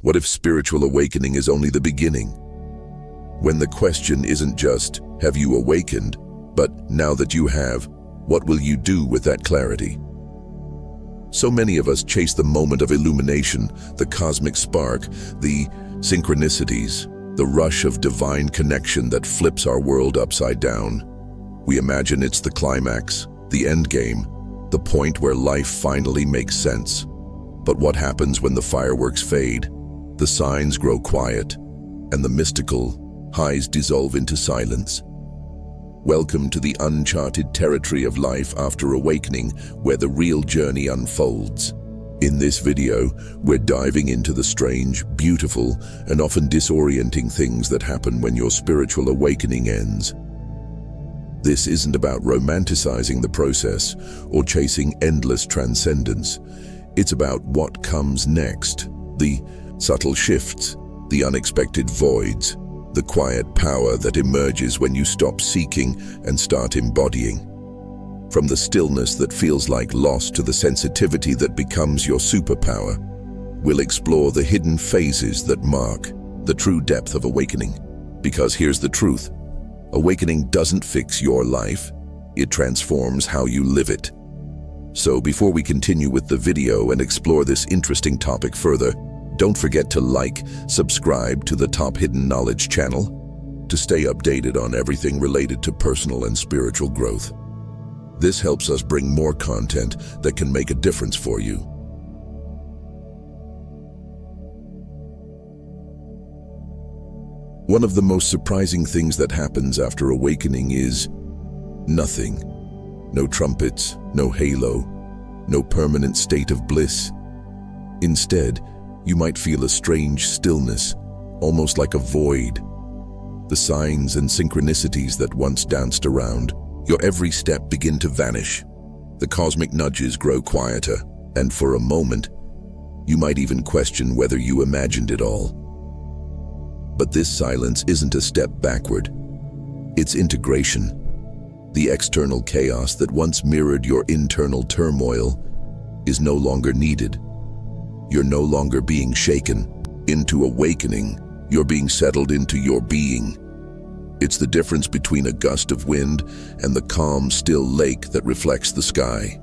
What if spiritual awakening is only the beginning? When the question isn't just, have you awakened, but now that you have, what will you do with that clarity? So many of us chase the moment of illumination, the cosmic spark, the synchronicities, the rush of divine connection that flips our world upside down. We imagine it's the climax, the end game, the point where life finally makes sense. But what happens when the fireworks fade, the signs grow quiet, and the mystical highs dissolve into silence? Welcome to the uncharted territory of life after awakening, where the real journey unfolds. In this video, we're diving into the strange, beautiful, and often disorienting things that happen when your spiritual awakening ends. This isn't about romanticizing the process or chasing endless transcendence. It's about what comes next, the subtle shifts, the unexpected voids, the quiet power that emerges when you stop seeking and start embodying. From the stillness that feels like loss to the sensitivity that becomes your superpower, we'll explore the hidden phases that mark the true depth of awakening. Because here's the truth: awakening doesn't fix your life, it transforms how you live it. So before we continue with the video and explore this interesting topic further, don't forget to like, subscribe to the Top Hidden Knowledge channel to stay updated on everything related to personal and spiritual growth. This helps us bring more content that can make a difference for you. One of the most surprising things that happens after awakening is nothing. No trumpets, no halo, no permanent state of bliss. Instead, you might feel a strange stillness, almost like a void. The signs and synchronicities that once danced around your every step begin to vanish. The cosmic nudges grow quieter, and for a moment, you might even question whether you imagined it all. But this silence isn't a step backward. It's integration. The external chaos that once mirrored your internal turmoil is no longer needed. You're no longer being shaken into awakening. You're being settled into your being. It's the difference between a gust of wind and the calm, still lake that reflects the sky.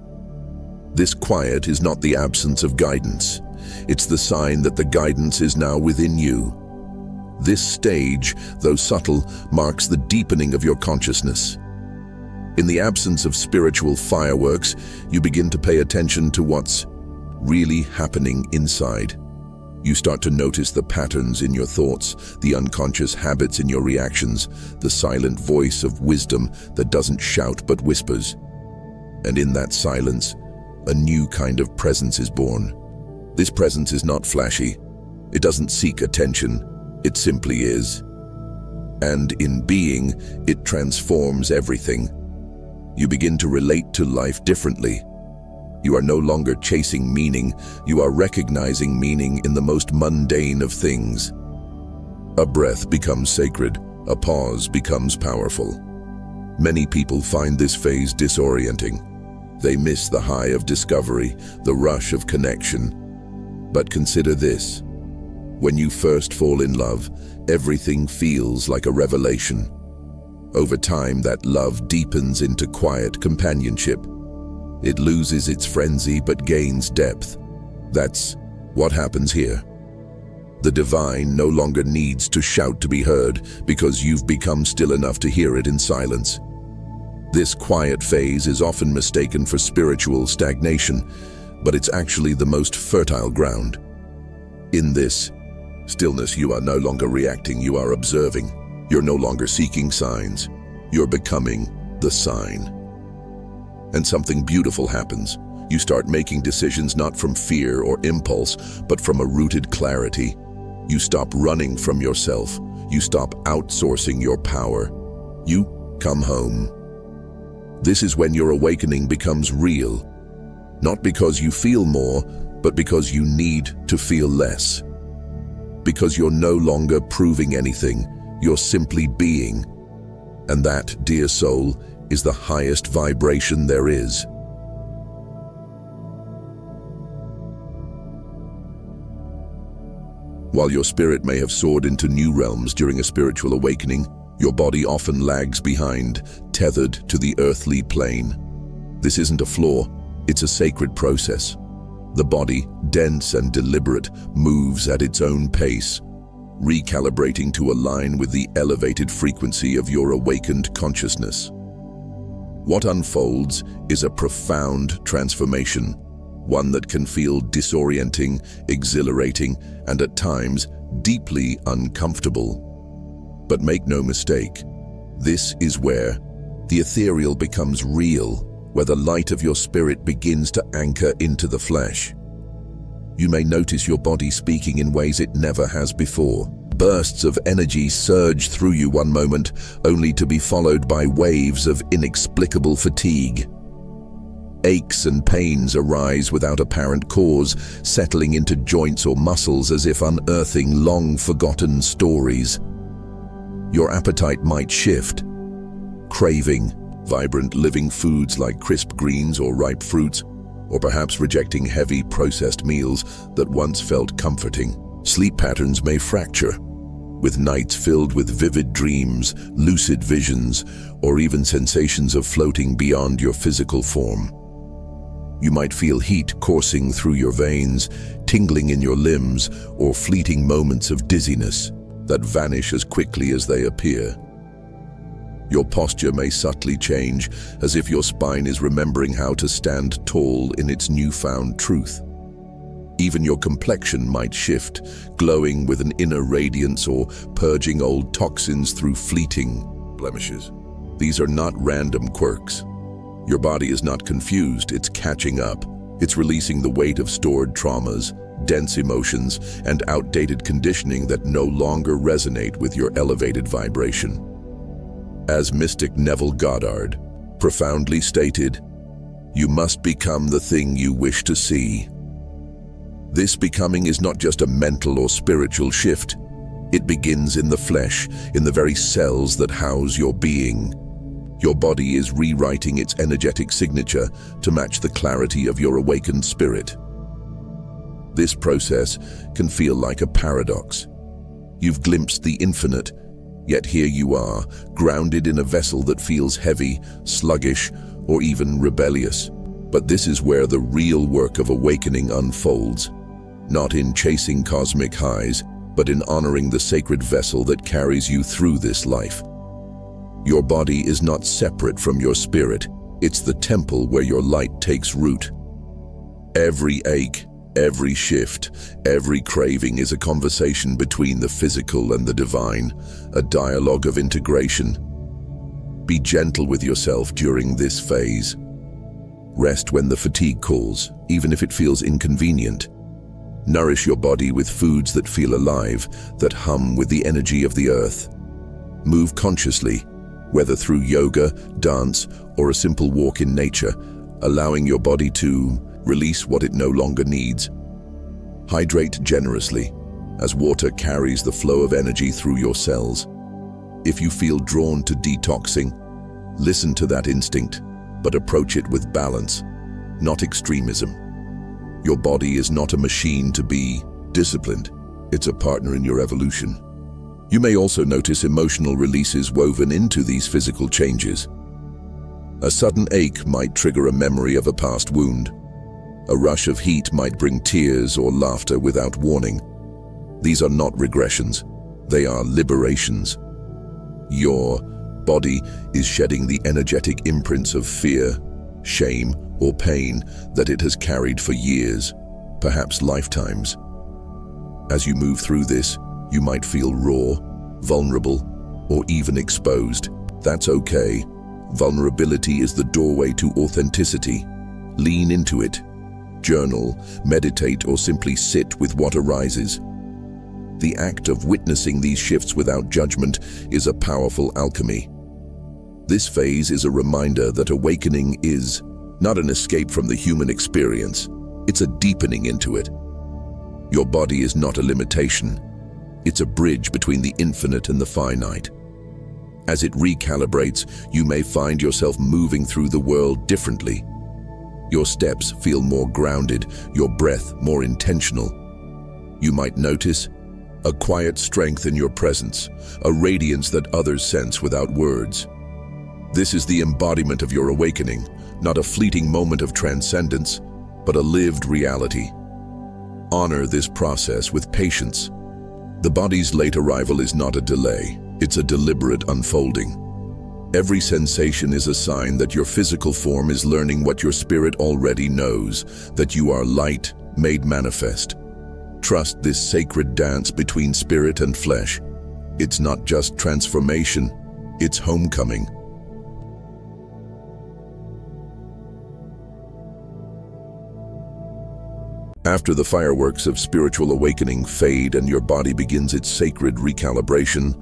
This quiet is not the absence of guidance. It's the sign that the guidance is now within you. This stage, though subtle, marks the deepening of your consciousness. In the absence of spiritual fireworks, you begin to pay attention to what's really happening inside. You start to notice the patterns in your thoughts, the unconscious habits in your reactions, the silent voice of wisdom that doesn't shout but whispers. And in that silence, a new kind of presence is born. This presence is not flashy. It doesn't seek attention. It simply is. And in being, it transforms everything. You begin to relate to life differently. You are no longer chasing meaning, you are recognizing meaning in the most mundane of things. A breath becomes sacred, a pause becomes powerful. Many people find this phase disorienting. They miss the high of discovery, the rush of connection. But consider this: when you first fall in love, everything feels like a revelation. Over time, that love deepens into quiet companionship. It loses its frenzy but gains depth. That's what happens here. The divine no longer needs to shout to be heard because you've become still enough to hear it in silence. This quiet phase is often mistaken for spiritual stagnation, but it's actually the most fertile ground. In this stillness, you are no longer reacting, you are observing. You're no longer seeking signs. You're becoming the sign. And something beautiful happens. You start making decisions not from fear or impulse, but from a rooted clarity. You stop running from yourself. You stop outsourcing your power. You come home. This is when your awakening becomes real. Not because you feel more, but because you need to feel less. Because you're no longer proving anything, you're simply being. And that, dear soul, is the highest vibration there is. While your spirit may have soared into new realms during a spiritual awakening, your body often lags behind, tethered to the earthly plane. This isn't a flaw, it's a sacred process. The body, dense and deliberate, moves at its own pace, recalibrating to align with the elevated frequency of your awakened consciousness. What unfolds is a profound transformation, one that can feel disorienting, exhilarating, and at times deeply uncomfortable. But make no mistake, this is where the ethereal becomes real, where the light of your spirit begins to anchor into the flesh. You may notice your body speaking in ways it never has before. Bursts of energy surge through you one moment, only to be followed by waves of inexplicable fatigue. Aches and pains arise without apparent cause, settling into joints or muscles as if unearthing long-forgotten stories. Your appetite might shift, craving vibrant living foods like crisp greens or ripe fruits, or perhaps rejecting heavy processed meals that once felt comforting. Sleep patterns may fracture, with nights filled with vivid dreams, lucid visions, or even sensations of floating beyond your physical form. You might feel heat coursing through your veins, tingling in your limbs, or fleeting moments of dizziness that vanish as quickly as they appear. Your posture may subtly change, as if your spine is remembering how to stand tall in its newfound truth. Even your complexion might shift, glowing with an inner radiance or purging old toxins through fleeting blemishes. These are not random quirks. Your body is not confused, it's catching up. It's releasing the weight of stored traumas, dense emotions, and outdated conditioning that no longer resonate with your elevated vibration. As mystic Neville Goddard profoundly stated, "You must become the thing you wish to see." This becoming is not just a mental or spiritual shift. It begins in the flesh, in the very cells that house your being. Your body is rewriting its energetic signature to match the clarity of your awakened spirit. This process can feel like a paradox. You've glimpsed the infinite, yet here you are, grounded in a vessel that feels heavy, sluggish, or even rebellious. But this is where the real work of awakening unfolds, not in chasing cosmic highs, but in honoring the sacred vessel that carries you through this life. Your body is not separate from your spirit. It's the temple where your light takes root. Every ache, every shift, every craving is a conversation between the physical and the divine, a dialogue of integration. Be gentle with yourself during this phase. Rest when the fatigue calls, even if it feels inconvenient. Nourish your body with foods that feel alive, that hum with the energy of the earth. Move consciously, whether through yoga, dance, or a simple walk in nature, allowing your body to release what it no longer needs. Hydrate generously, as water carries the flow of energy through your cells. If you feel drawn to detoxing, listen to that instinct, but approach it with balance, not extremism. Your body is not a machine to be disciplined. It's a partner in your evolution. You may also notice emotional releases woven into these physical changes. A sudden ache might trigger a memory of a past wound. A rush of heat might bring tears or laughter without warning. These are not regressions, they are liberations. Your body is shedding the energetic imprints of fear, shame, or pain that it has carried for years, perhaps lifetimes. As you move through this, you might feel raw, vulnerable, or even exposed. That's okay. Vulnerability is the doorway to authenticity. Lean into it. Journal, meditate, or simply sit with what arises. The act of witnessing these shifts without judgment is a powerful alchemy. This phase is a reminder that awakening is not an escape from the human experience, it's a deepening into it. Your body is not a limitation, it's a bridge between the infinite and the finite. As it recalibrates, you may find yourself moving through the world differently. Your steps feel more grounded, your breath more intentional. You might notice a quiet strength in your presence, a radiance that others sense without words. This is the embodiment of your awakening, not a fleeting moment of transcendence, but a lived reality. Honor this process with patience. The body's late arrival is not a delay, it's a deliberate unfolding. Every sensation is a sign that your physical form is learning what your spirit already knows, that you are light made manifest. Trust this sacred dance between spirit and flesh. It's not just transformation, it's homecoming. After the fireworks of spiritual awakening fade and your body begins its sacred recalibration,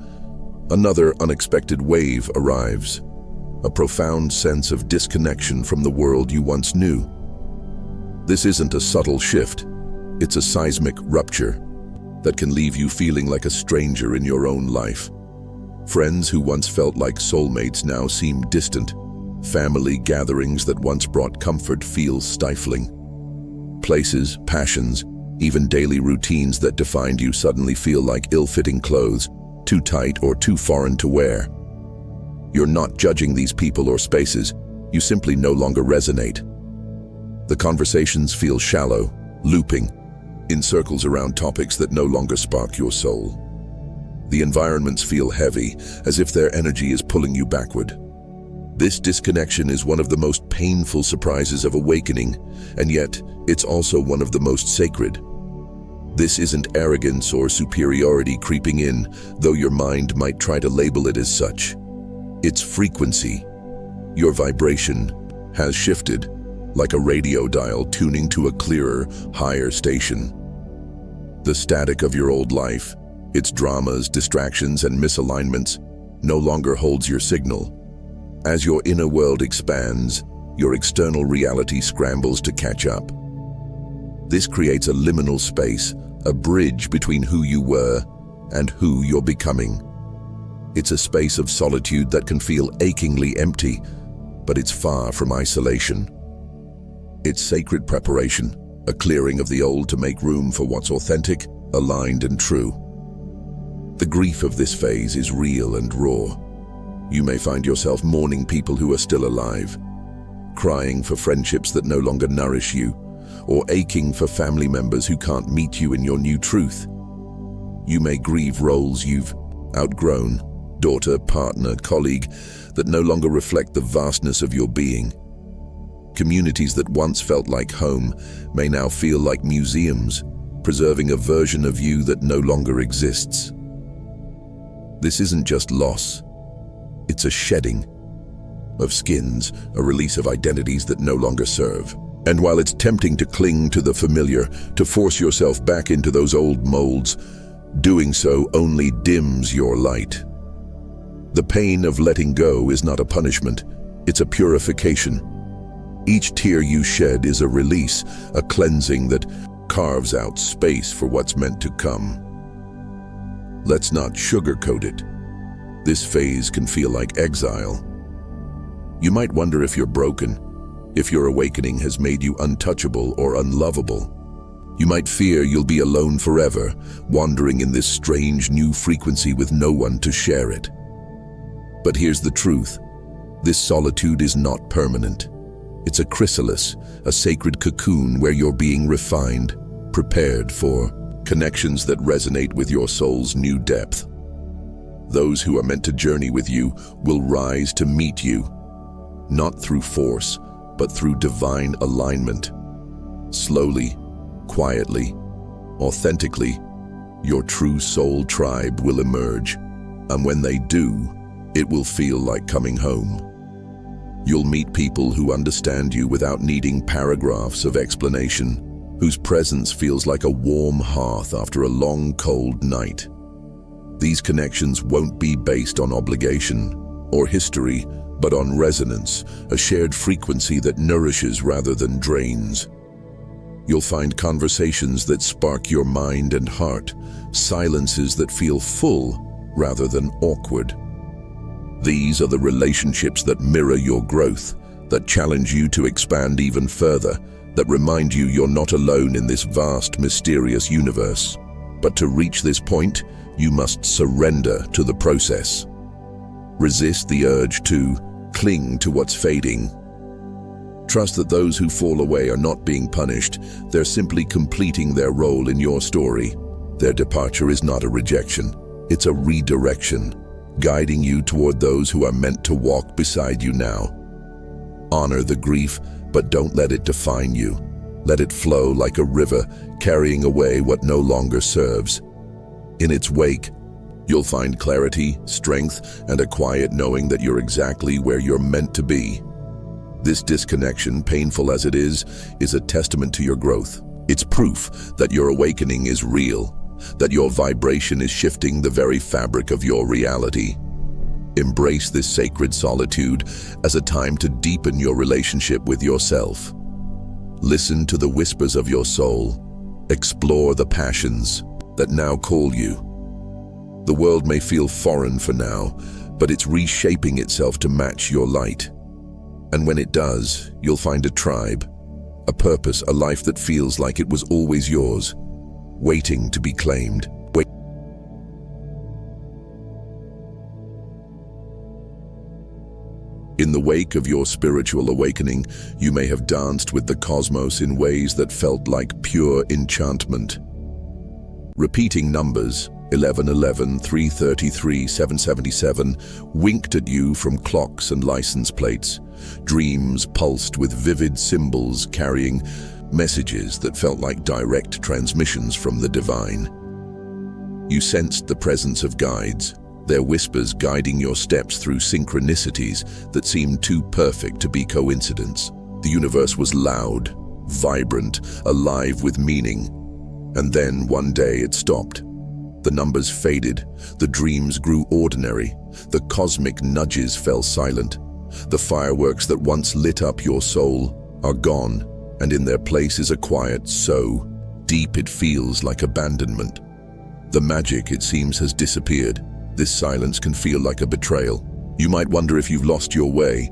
another unexpected wave arrives, a profound sense of disconnection from the world you once knew. This isn't a subtle shift, it's a seismic rupture that can leave you feeling like a stranger in your own life. Friends who once felt like soulmates now seem distant. Family gatherings that once brought comfort feel stifling. Places, passions, even daily routines that defined you suddenly feel like ill-fitting clothes, too tight or too foreign to wear. You're not judging these people or spaces, you simply no longer resonate. The conversations feel shallow, looping, in circles around topics that no longer spark your soul. The environments feel heavy, as if their energy is pulling you backward. This disconnection is one of the most painful surprises of awakening, and yet it's also one of the most sacred. This isn't arrogance or superiority creeping in, though your mind might try to label it as such. It's frequency. Your vibration has shifted, like a radio dial tuning to a clearer, higher station. The static of your old life, its dramas, distractions, and misalignments, no longer holds your signal. As your inner world expands, your external reality scrambles to catch up. This creates a liminal space, a bridge between who you were and who you're becoming. It's a space of solitude that can feel achingly empty, but it's far from isolation. It's sacred preparation, a clearing of the old to make room for what's authentic, aligned, and true. The grief of this phase is real and raw. You may find yourself mourning people who are still alive, crying for friendships that no longer nourish you, or aching for family members who can't meet you in your new truth. You may grieve roles you've outgrown, daughter, partner, colleague, that no longer reflect the vastness of your being. Communities that once felt like home may now feel like museums, preserving a version of you that no longer exists. This isn't just loss, it's a shedding of skins, a release of identities that no longer serve. And while it's tempting to cling to the familiar, to force yourself back into those old molds, doing so only dims your light. The pain of letting go is not a punishment, it's a purification. Each tear you shed is a release, a cleansing that carves out space for what's meant to come. Let's not sugarcoat it. This phase can feel like exile. You might wonder if you're broken, if your awakening has made you untouchable or unlovable. You might fear you'll be alone forever, wandering in this strange new frequency with no one to share it. But here's the truth. This solitude is not permanent. It's a chrysalis, a sacred cocoon where you're being refined, prepared for connections that resonate with your soul's new depth. Those who are meant to journey with you will rise to meet you, not through force, but through divine alignment. Slowly, quietly, authentically, your true soul tribe will emerge, and when they do, it will feel like coming home. You'll meet people who understand you without needing paragraphs of explanation, whose presence feels like a warm hearth after a long, cold night. These connections won't be based on obligation or history, but on resonance, a shared frequency that nourishes rather than drains. You'll find conversations that spark your mind and heart, silences that feel full rather than awkward. These are the relationships that mirror your growth, that challenge you to expand even further, that remind you you're not alone in this vast, mysterious universe. But to reach this point, you must surrender to the process. Resist the urge to cling to what's fading. Trust that those who fall away are not being punished, they're simply completing their role in your story. Their departure is not a rejection, it's a redirection, guiding you toward those who are meant to walk beside you now. Honor the grief, but don't let it define you. Let it flow like a river, carrying away what no longer serves. In its wake, you'll find clarity, strength, and a quiet knowing that you're exactly where you're meant to be. This disconnection, painful as it is a testament to your growth. It's proof that your awakening is real, that your vibration is shifting the very fabric of your reality. Embrace this sacred solitude as a time to deepen your relationship with yourself. Listen to the whispers of your soul. Explore the passions that now call you. The world may feel foreign for now, but it's reshaping itself to match your light. And when it does, you'll find a tribe, a purpose, a life that feels like it was always yours, waiting to be claimed. In the wake of your spiritual awakening, you may have danced with the cosmos in ways that felt like pure enchantment. Repeating numbers, 1111, 333, 777, winked at you from clocks and license plates. Dreams pulsed with vivid symbols carrying messages that felt like direct transmissions from the divine. You sensed the presence of guides, their whispers guiding your steps through synchronicities that seemed too perfect to be coincidence. The universe was loud, vibrant, alive with meaning. And then one day it stopped. The numbers faded, the dreams grew ordinary, the cosmic nudges fell silent. The fireworks that once lit up your soul are gone, and in their place is a quiet so deep it feels like abandonment. The magic, it seems, has disappeared. This silence can feel like a betrayal. You might wonder if you've lost your way,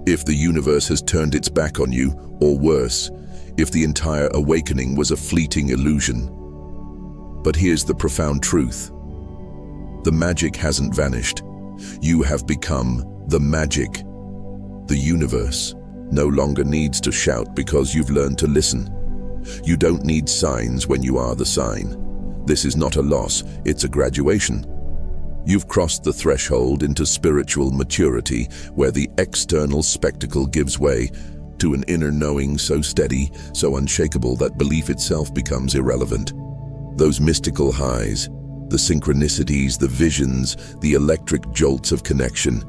if the universe has turned its back on you, or worse, if the entire awakening was a fleeting illusion. But here's the profound truth. The magic hasn't vanished. You have become the magic. The universe no longer needs to shout because you've learned to listen. You don't need signs when you are the sign. This is not a loss, it's a graduation. You've crossed the threshold into spiritual maturity, where the external spectacle gives way to an inner knowing so steady, so unshakable that belief itself becomes irrelevant. Those mystical highs, the synchronicities, the visions, the electric jolts of connection,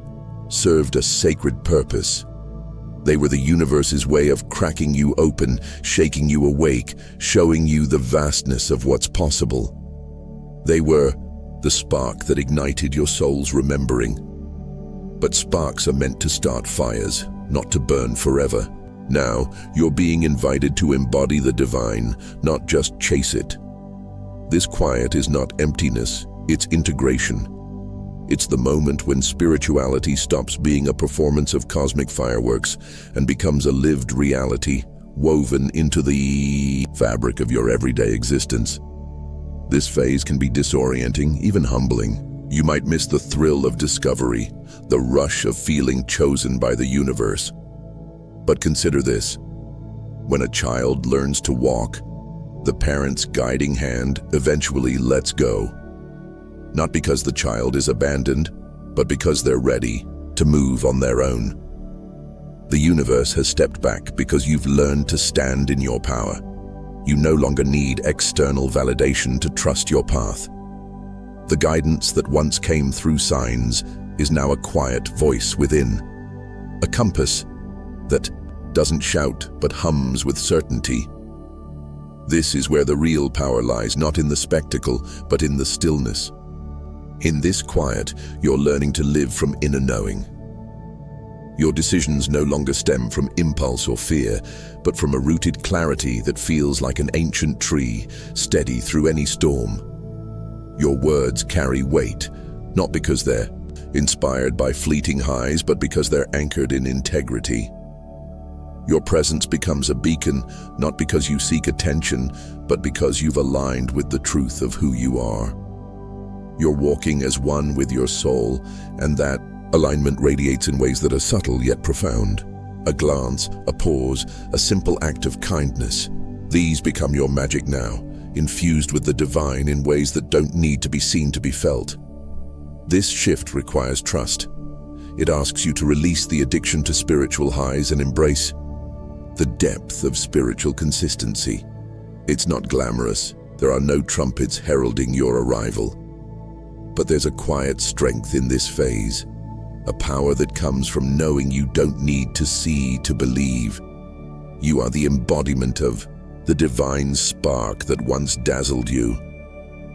served a sacred purpose. They were the universe's way of cracking you open, shaking you awake, showing you the vastness of what's possible. They were the spark that ignited your soul's remembering. But sparks are meant to start fires, not to burn forever. Now, you're being invited to embody the divine, not just chase it. This quiet is not emptiness, it's integration. It's the moment when spirituality stops being a performance of cosmic fireworks and becomes a lived reality, woven into the fabric of your everyday existence. This phase can be disorienting, even humbling. You might miss the thrill of discovery, the rush of feeling chosen by the universe. But consider this. When a child learns to walk, the parent's guiding hand eventually lets go. Not because the child is abandoned, but because they're ready to move on their own. The universe has stepped back because you've learned to stand in your power. You no longer need external validation to trust your path. The guidance that once came through signs is now a quiet voice within. A compass that doesn't shout but hums with certainty. This is where the real power lies, not in the spectacle, but in the stillness. In this quiet, you're learning to live from inner knowing. Your decisions no longer stem from impulse or fear, but from a rooted clarity that feels like an ancient tree, steady through any storm. Your words carry weight, not because they're inspired by fleeting highs, but because they're anchored in integrity. Your presence becomes a beacon, not because you seek attention, but because you've aligned with the truth of who you are. You're walking as one with your soul, and that alignment radiates in ways that are subtle yet profound. A glance, a pause, a simple act of kindness. These become your magic now, infused with the divine in ways that don't need to be seen to be felt. This shift requires trust. It asks you to release the addiction to spiritual highs and embrace the depth of spiritual consistency. It's not glamorous. There are no trumpets heralding your arrival. But there's a quiet strength in this phase, a power that comes from knowing you don't need to see to believe. You are the embodiment of the divine spark that once dazzled you.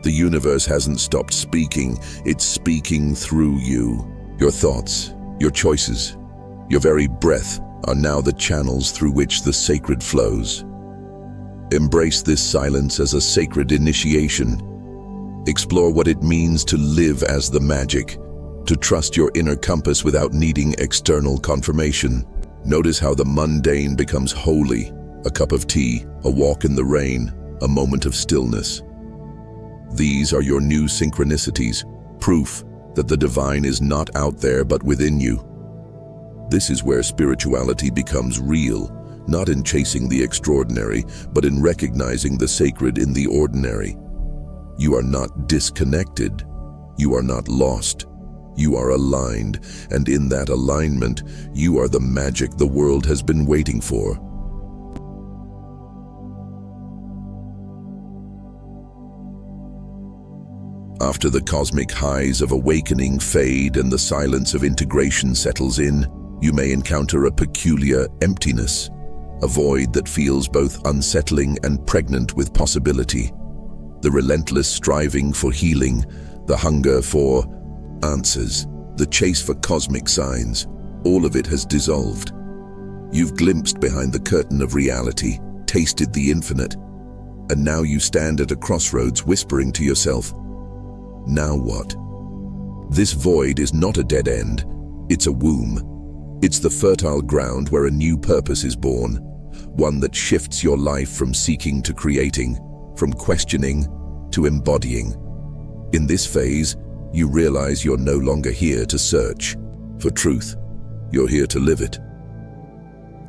The universe hasn't stopped speaking, it's speaking through you. Your thoughts, your choices, your very breath are now the channels through which the sacred flows. Embrace this silence as a sacred initiation. Explore what it means to live as the magic, to trust your inner compass without needing external confirmation. Notice how the mundane becomes holy, a cup of tea, a walk in the rain, a moment of stillness. These are your new synchronicities, proof that the divine is not out there but within you. This is where spirituality becomes real, not in chasing the extraordinary, but in recognizing the sacred in the ordinary. You are not disconnected. You are not lost. You are aligned, and in that alignment, you are the magic the world has been waiting for. After the cosmic highs of awakening fade and the silence of integration settles in, you may encounter a peculiar emptiness, a void that feels both unsettling and pregnant with possibility. The relentless striving for healing, the hunger for answers, the chase for cosmic signs, all of it has dissolved. You've glimpsed behind the curtain of reality, tasted the infinite, and now you stand at a crossroads whispering to yourself, now what? This void is not a dead end, it's a womb. It's the fertile ground where a new purpose is born, one that shifts your life from seeking to creating, from questioning to embodying. In this phase, you realize you're no longer here to search for truth. You're here to live it.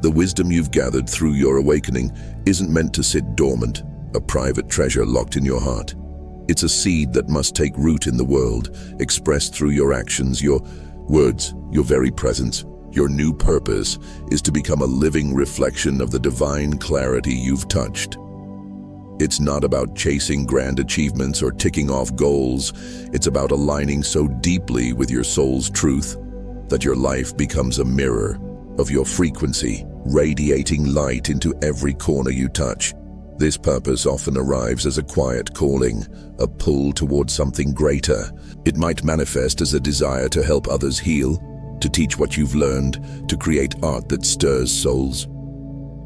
The wisdom you've gathered through your awakening isn't meant to sit dormant, a private treasure locked in your heart. It's a seed that must take root in the world, expressed through your actions, your words, your very presence. Your new purpose is to become a living reflection of the divine clarity you've touched. It's not about chasing grand achievements or ticking off goals. It's about aligning so deeply with your soul's truth that your life becomes a mirror of your frequency, radiating light into every corner you touch. This purpose often arrives as a quiet calling, a pull towards something greater. It might manifest as a desire to help others heal, to teach what you've learned, to create art that stirs souls,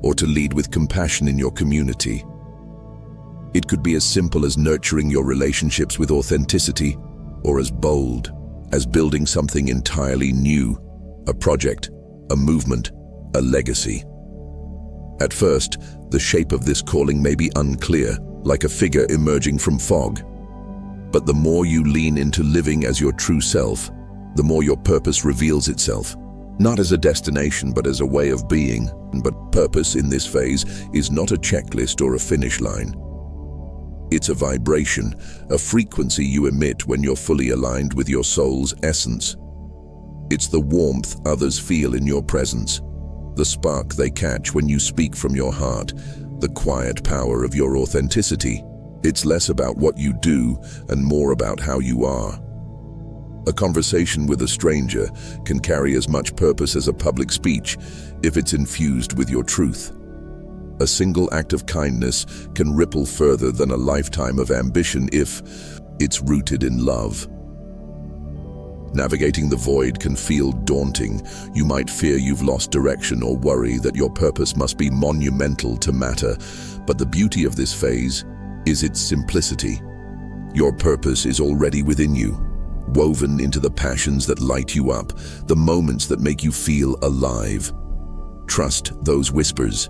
or to lead with compassion in your community. It could be as simple as nurturing your relationships with authenticity, or as bold as building something entirely new, a project, a movement, a legacy. At first, the shape of this calling may be unclear, like a figure emerging from fog. But the more you lean into living as your true self, the more your purpose reveals itself, not as a destination but as a way of being. But purpose in this phase is not a checklist or a finish line. It's a vibration, a frequency you emit when you're fully aligned with your soul's essence. It's the warmth others feel in your presence, the spark they catch when you speak from your heart, the quiet power of your authenticity. It's less about what you do and more about how you are. A conversation with a stranger can carry as much purpose as a public speech if it's infused with your truth. A single act of kindness can ripple further than a lifetime of ambition if it's rooted in love. Navigating the void can feel daunting. You might fear you've lost direction or worry that your purpose must be monumental to matter. But the beauty of this phase is its simplicity. Your purpose is already within you, woven into the passions that light you up, the moments that make you feel alive. Trust those whispers.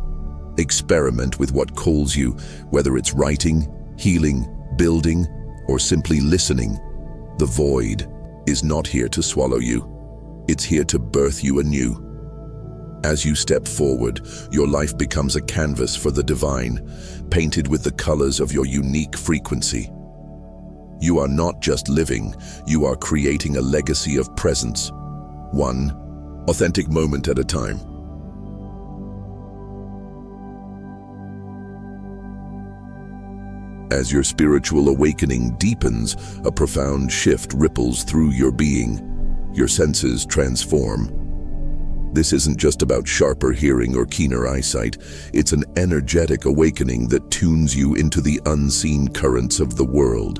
Experiment with what calls you, whether it's writing, healing, building, or simply listening. The void is not here to swallow you. It's here to birth you anew. As you step forward, your life becomes a canvas for the divine, painted with the colors of your unique frequency. You are not just living, you are creating a legacy of presence, one authentic moment at a time. As your spiritual awakening deepens, a profound shift ripples through your being. Your senses transform. This isn't just about sharper hearing or keener eyesight. It's an energetic awakening that tunes you into the unseen currents of the world.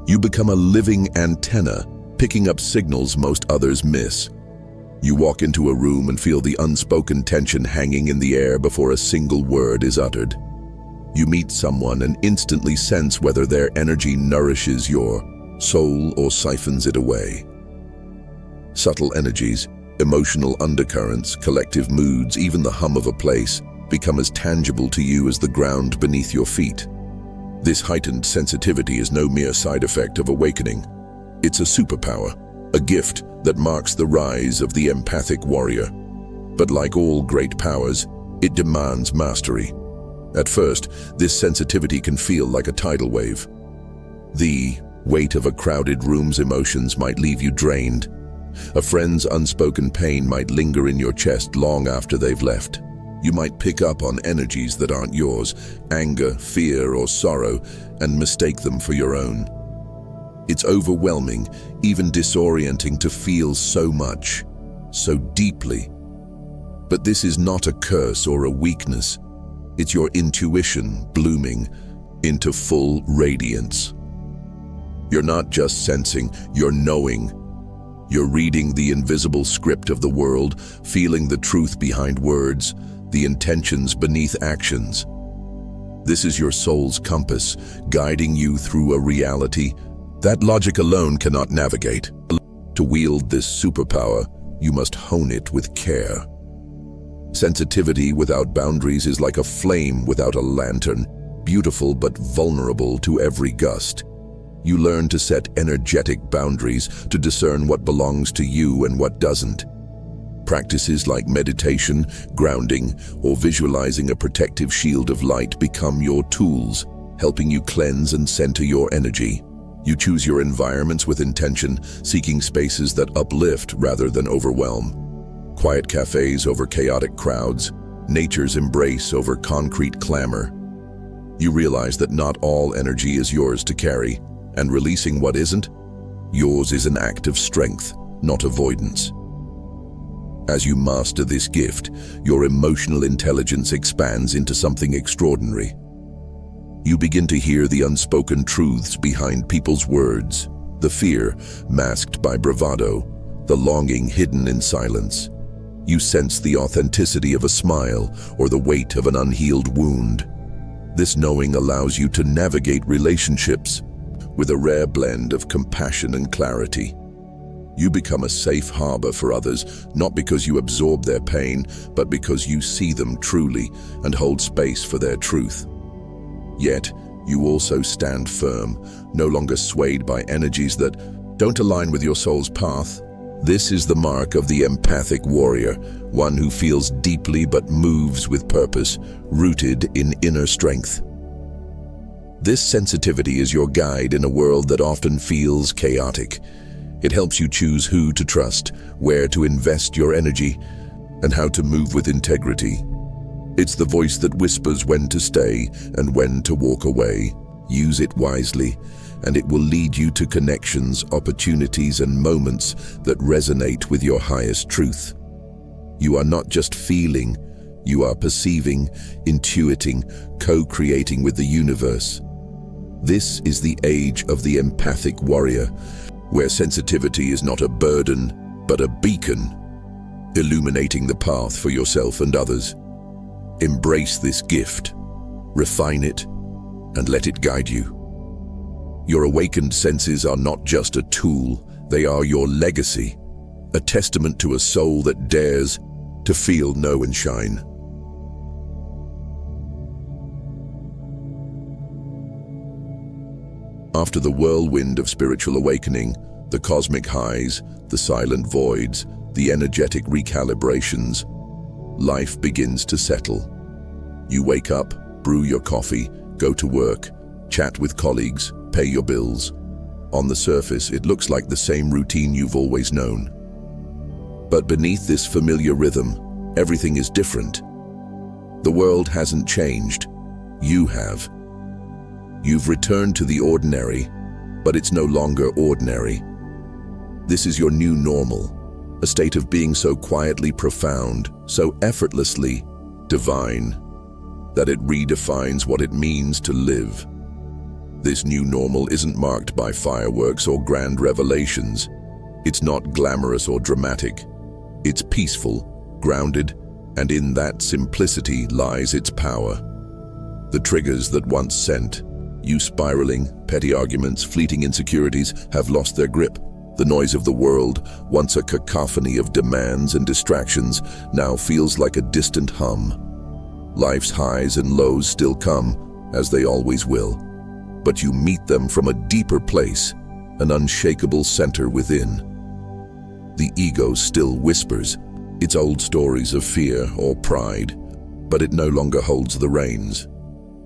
You become a living antenna, picking up signals most others miss. You walk into a room and feel the unspoken tension hanging in the air before a single word is uttered. You meet someone and instantly sense whether their energy nourishes your soul or siphons it away. Subtle energies, emotional undercurrents, collective moods, even the hum of a place become as tangible to you as the ground beneath your feet. This heightened sensitivity is no mere side effect of awakening. It's a superpower, a gift that marks the rise of the empathic warrior. But like all great powers, it demands mastery. At first, this sensitivity can feel like a tidal wave. The weight of a crowded room's emotions might leave you drained. A friend's unspoken pain might linger in your chest long after they've left. You might pick up on energies that aren't yours, anger, fear, or sorrow, and mistake them for your own. It's overwhelming, even disorienting to feel so much, so deeply. But this is not a curse or a weakness. It's your intuition blooming into full radiance. You're not just sensing, you're knowing. You're reading the invisible script of the world, feeling the truth behind words, the intentions beneath actions. This is your soul's compass, guiding you through a reality that logic alone cannot navigate. To wield this superpower, you must hone it with care. Sensitivity without boundaries is like a flame without a lantern, beautiful but vulnerable to every gust. You learn to set energetic boundaries to discern what belongs to you and what doesn't. Practices like meditation, grounding, or visualizing a protective shield of light become your tools, helping you cleanse and center your energy. You choose your environments with intention, seeking spaces that uplift rather than overwhelm. Quiet cafes over chaotic crowds, nature's embrace over concrete clamor. You realize that not all energy is yours to carry, and releasing what isn't, yours is an act of strength, not avoidance. As you master this gift, your emotional intelligence expands into something extraordinary. You begin to hear the unspoken truths behind people's words, the fear masked by bravado, the longing hidden in silence. You sense the authenticity of a smile or the weight of an unhealed wound. This knowing allows you to navigate relationships with a rare blend of compassion and clarity. You become a safe harbor for others, not because you absorb their pain, but because you see them truly and hold space for their truth. Yet, you also stand firm, no longer swayed by energies that don't align with your soul's path. This is the mark of the empathic warrior, one who feels deeply but moves with purpose, rooted in inner strength. This sensitivity is your guide in a world that often feels chaotic. It helps you choose who to trust, where to invest your energy, and how to move with integrity. It's the voice that whispers when to stay and when to walk away. Use it wisely, and it will lead you to connections, opportunities, and moments that resonate with your highest truth. You are not just feeling, you are perceiving, intuiting, co-creating with the universe. This is the age of the empathic warrior, where sensitivity is not a burden, but a beacon, illuminating the path for yourself and others. Embrace this gift, refine it, and let it guide you. Your awakened senses are not just a tool, they are your legacy, a testament to a soul that dares to feel, know, and shine. After the whirlwind of spiritual awakening, the cosmic highs, the silent voids, the energetic recalibrations, life begins to settle. You wake up, brew your coffee, go to work, chat with colleagues, pay your bills. On the surface, it looks like the same routine you've always known. But beneath this familiar rhythm, everything is different. The world hasn't changed. You have. You've returned to the ordinary, but it's no longer ordinary. This is your new normal, a state of being so quietly profound, so effortlessly divine, that it redefines what it means to live. This new normal isn't marked by fireworks or grand revelations. It's not glamorous or dramatic. It's peaceful, grounded, and in that simplicity lies its power. The triggers that once sent you spiraling, petty arguments, fleeting insecurities have lost their grip. The noise of the world, once a cacophony of demands and distractions, now feels like a distant hum. Life's highs and lows still come, as they always will, but you meet them from a deeper place, an unshakable center within. The ego still whispers its old stories of fear or pride, but it no longer holds the reins.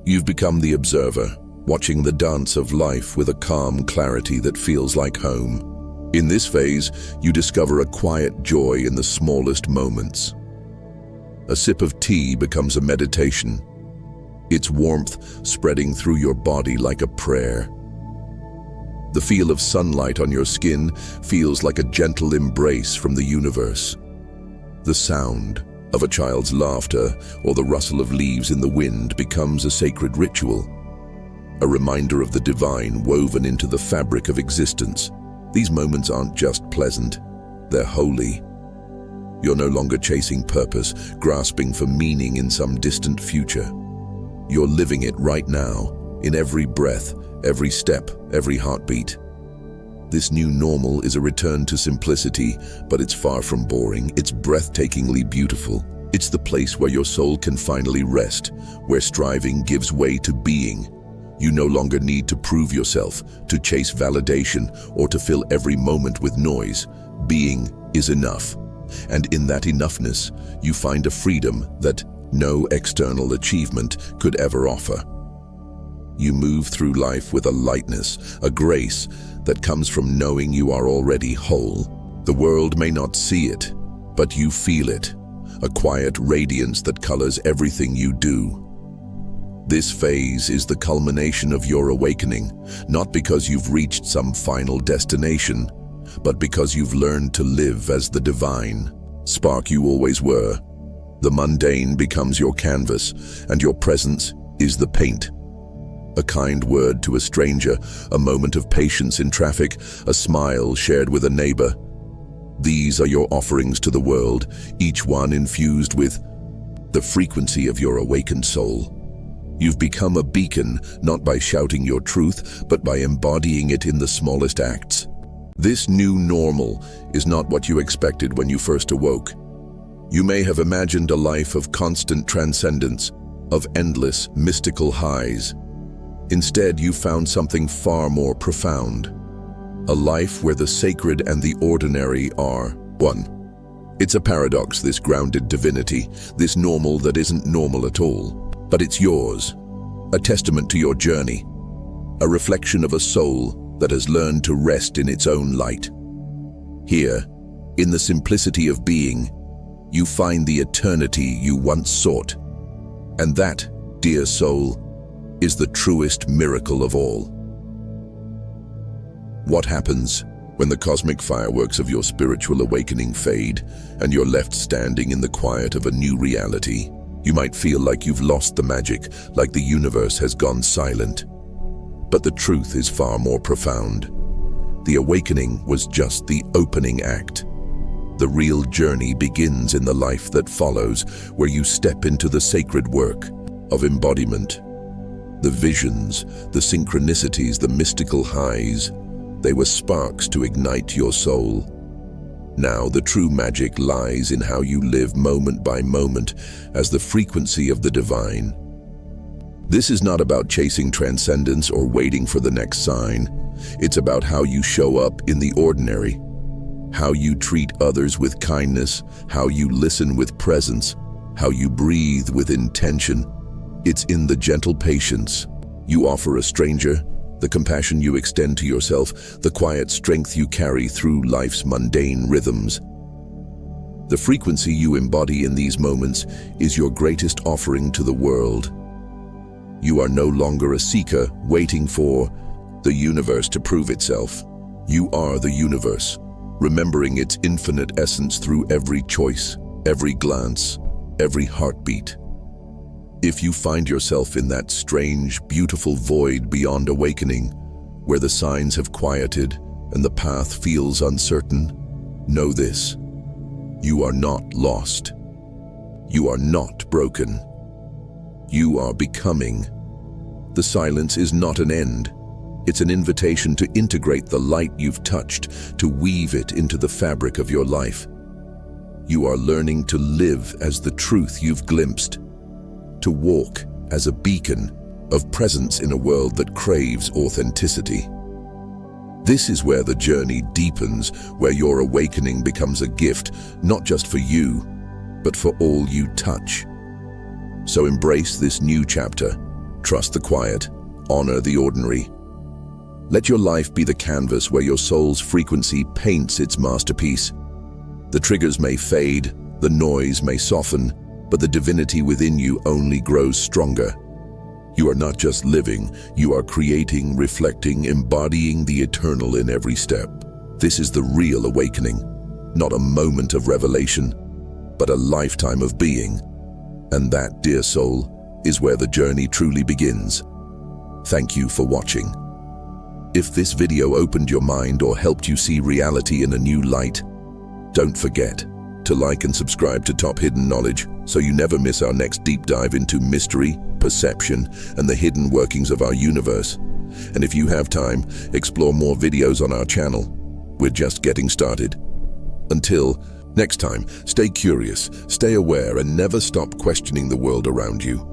You've become the observer, watching the dance of life with a calm clarity that feels like home. In this phase, you discover a quiet joy in the smallest moments. A sip of tea becomes a meditation, its warmth spreading through your body like a prayer. The feel of sunlight on your skin feels like a gentle embrace from the universe. The sound of a child's laughter or the rustle of leaves in the wind becomes a sacred ritual, a reminder of the divine woven into the fabric of existence. These moments aren't just pleasant, they're holy. You're no longer chasing purpose, grasping for meaning in some distant future. You're living it right now, in every breath, every step, every heartbeat. This new normal is a return to simplicity, but it's far from boring. It's breathtakingly beautiful. It's the place where your soul can finally rest, where striving gives way to being. You no longer need to prove yourself, to chase validation, or to fill every moment with noise. Being is enough. And in that enoughness, you find a freedom that no external achievement could ever offer. You move through life with a lightness, a grace that comes from knowing you are already whole. The world may not see it, but you feel it, a quiet radiance that colors everything you do. This phase is the culmination of your awakening, not because you've reached some final destination, but because you've learned to live as the divine spark you always were. The mundane becomes your canvas, and your presence is the paint. A kind word to a stranger, a moment of patience in traffic, a smile shared with a neighbor. These are your offerings to the world, each one infused with the frequency of your awakened soul. You've become a beacon, not by shouting your truth, but by embodying it in the smallest acts. This new normal is not what you expected when you first awoke. You may have imagined a life of constant transcendence, of endless, mystical highs. Instead, you found something far more profound. A life where the sacred and the ordinary are one. It's a paradox, this grounded divinity, this normal that isn't normal at all. But it's yours, a testament to your journey, a reflection of a soul that has learned to rest in its own light. Here, in the simplicity of being, you find the eternity you once sought. And that, dear soul, is the truest miracle of all. What happens when the cosmic fireworks of your spiritual awakening fade and you're left standing in the quiet of a new reality? You might feel like you've lost the magic, like the universe has gone silent. But the truth is far more profound. The awakening was just the opening act. The real journey begins in the life that follows, where you step into the sacred work of embodiment. The visions, the synchronicities, the mystical highs, they were sparks to ignite your soul. Now, the true magic lies in how you live moment by moment as the frequency of the divine. This is not about chasing transcendence or waiting for the next sign. It's about how you show up in the ordinary, how you treat others with kindness, how you listen with presence, how you breathe with intention. It's in the gentle patience you offer a stranger, the compassion you extend to yourself, the quiet strength you carry through life's mundane rhythms. The frequency you embody in these moments is your greatest offering to the world. You are no longer a seeker waiting for the universe to prove itself. You are the universe, remembering its infinite essence through every choice, every glance, every heartbeat. If you find yourself in that strange, beautiful void beyond awakening, where the signs have quieted and the path feels uncertain, know this: you are not lost. You are not broken. You are becoming. The silence is not an end. It's an invitation to integrate the light you've touched, to weave it into the fabric of your life. You are learning to live as the truth you've glimpsed, to walk as a beacon of presence in a world that craves authenticity. This is where the journey deepens, where your awakening becomes a gift, not just for you, but for all you touch. So embrace this new chapter, trust the quiet, honor the ordinary. Let your life be the canvas where your soul's frequency paints its masterpiece. The triggers may fade, the noise may soften, but the divinity within you only grows stronger. You are not just living, you are creating, reflecting, embodying the eternal in every step. This is the real awakening, not a moment of revelation, but a lifetime of being. And that, dear soul, is where the journey truly begins. Thank you for watching. If this video opened your mind or helped you see reality in a new light, don't forget to like and subscribe to Top Hidden Knowledge so you never miss our next deep dive into mystery, perception, and the hidden workings of our universe. And if you have time, explore more videos on our channel. We're just getting started. Until next time, stay curious, stay aware, and never stop questioning the world around you.